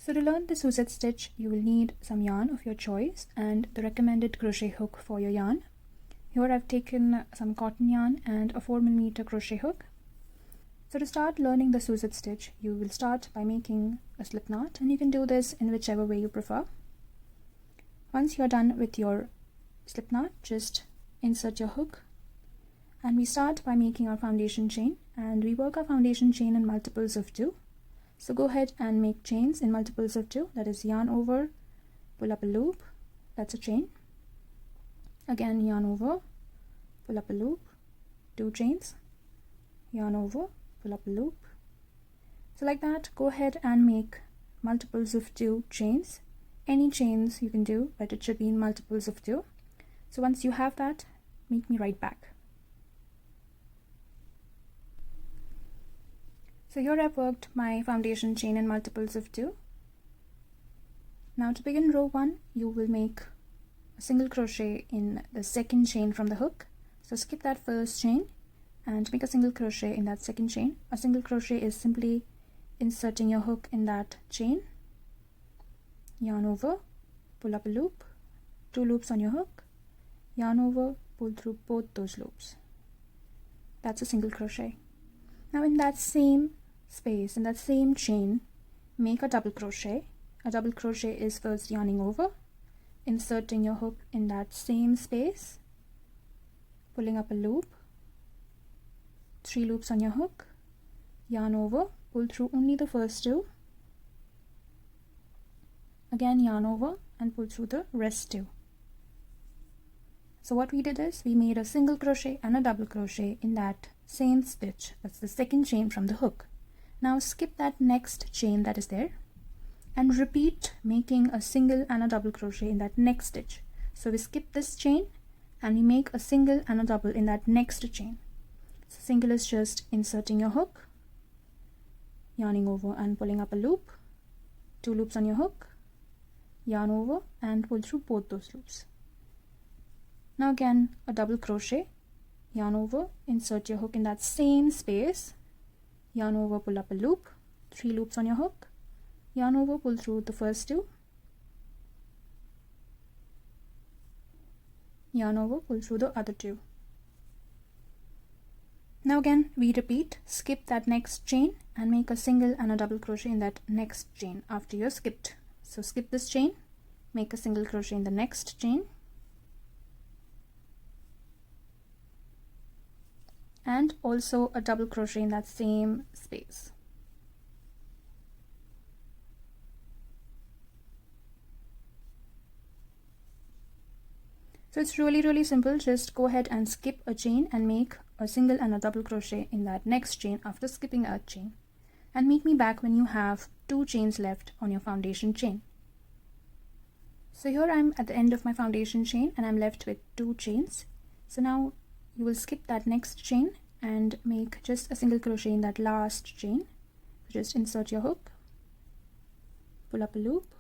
So to learn the Suzette stitch, you will need some yarn of your choice and the recommended crochet hook for your yarn. Here I've taken some cotton yarn and a 4mm crochet hook. So to start learning the Suzette stitch, you will start by making a slip knot, and you can do this in whichever way you prefer. Once you're done with your slip knot, just insert your hook, and we start by making our foundation chain, and we work our foundation chain in multiples of 2. So go ahead and make chains in multiples of 2, that is yarn over, pull up a loop, that's a chain. Again yarn over, pull up a loop, 2 chains, yarn over, pull up a loop. So like that, go ahead and make multiples of 2 chains. Any chains you can do, but it should be in multiples of 2. So once you have that, meet me right back. So here I've worked my foundation chain in multiples of 2. Now to begin row 1, you will make a single crochet in the second chain from the hook. So skip that first chain and make a single crochet in that second chain. A single crochet is simply inserting your hook in that chain, yarn over, pull up a loop, 2 loops on your hook, yarn over, pull through both those loops. That's a single crochet. Now in that same space, in that same chain, make a double crochet. A double crochet is first yarning over, inserting your hook in that same space, pulling up a loop, 3 loops on your hook, yarn over, pull through only the first 2, again yarn over and pull through the rest 2. So what we did is we made a single crochet and a double crochet in that same stitch, that's the second chain from the hook. Now skip that next chain that is there and repeat making a single and a double crochet in that next stitch. So we skip this chain and we make a single and a double in that next chain. So single is just inserting your hook, yarning over and pulling up a loop, 2 loops on your hook, yarn over and pull through both those loops. Now again a double crochet, yarn over, insert your hook in that same space, yarn over, pull up a loop, 3 loops on your hook, yarn over, pull through the first 2, yarn over, pull through the other 2. Now again we repeat, skip that next chain and make a single and a double crochet in that next chain after you're skipped. So skip this chain, make a single crochet in the next chain, and also a double crochet in that same space. So it's really simple. Just go ahead and skip a chain and make a single and a double crochet in that next chain after skipping a chain, and meet me back when you have 2 chains left on your foundation chain. So here I'm at the end of my foundation chain and I'm left with 2 chains. So now you will skip that next chain and make just a single crochet in that last chain. Just insert your hook, pull up a loop,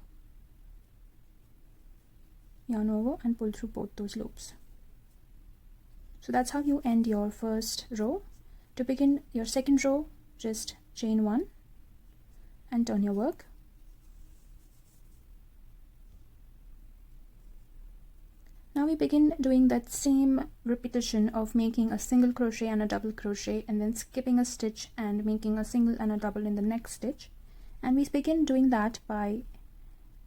yarn over and pull through both those loops. So that's how you end your first row. To begin your second row, just chain 1 and turn your work. Now we begin doing that same repetition of making a single crochet and a double crochet and then skipping a stitch and making a single and a double in the next stitch. And we begin doing that by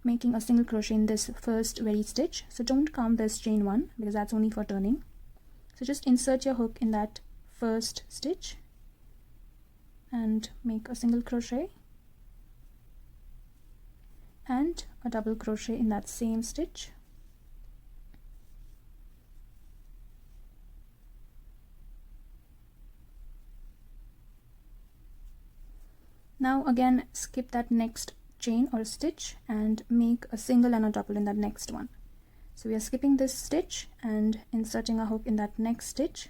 making a single crochet in this first very stitch. So don't count this chain 1 because that's only for turning. So just insert your hook in that first stitch and make a single crochet and a double crochet in that same stitch. Now again skip that next chain or stitch and make a single and a double in that next one. So we are skipping this stitch and inserting a hook in that next stitch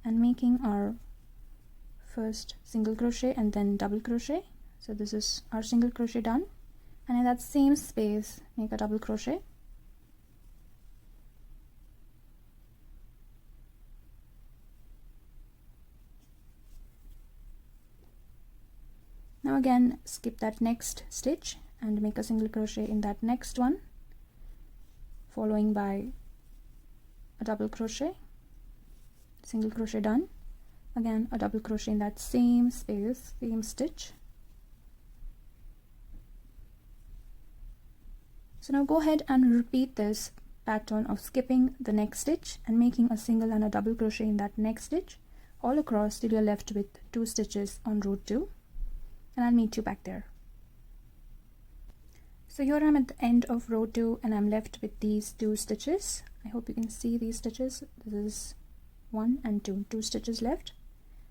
and making our first single crochet and then double crochet. So this is our single crochet done, and in that same space make a double crochet. Now again skip that next stitch and make a single crochet in that next one, following by a double crochet, single crochet done, again a double crochet in that same space, same stitch. So now go ahead and repeat this pattern of skipping the next stitch and making a single and a double crochet in that next stitch all across till you're left with 2 stitches on row 2, and I'll meet you back there. So here I'm at the end of row 2 and I'm left with these 2 stitches. I hope you can see these stitches. This is 1 and 2 stitches left.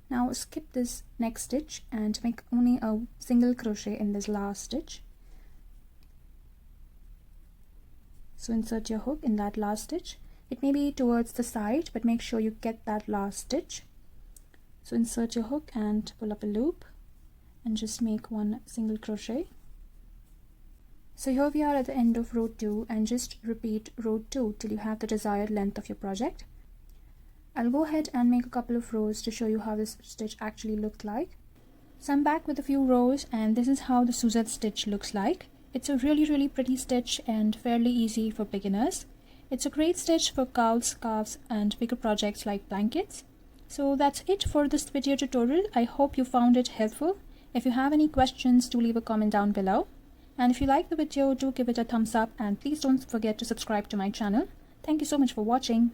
Now skip this next stitch and make only a single crochet in this last stitch. So insert your hook in that last stitch. It may be towards the side, but make sure you get that last stitch. So insert your hook and pull up a loop and just make 1 single crochet. So here we are at the end of row 2, and just repeat row 2 till you have the desired length of your project. I'll go ahead and make a couple of rows to show you how this stitch actually looked like. So I'm back with a few rows, and this is how the Suzette stitch looks like. It's a really pretty stitch and fairly easy for beginners. It's a great stitch for cowls, scarves and bigger projects like blankets. So that's it for this video tutorial. I hope you found it helpful. If you have any questions, do leave a comment down below. And if you like the video, do give it a thumbs up, and please don't forget to subscribe to my channel. Thank you so much for watching.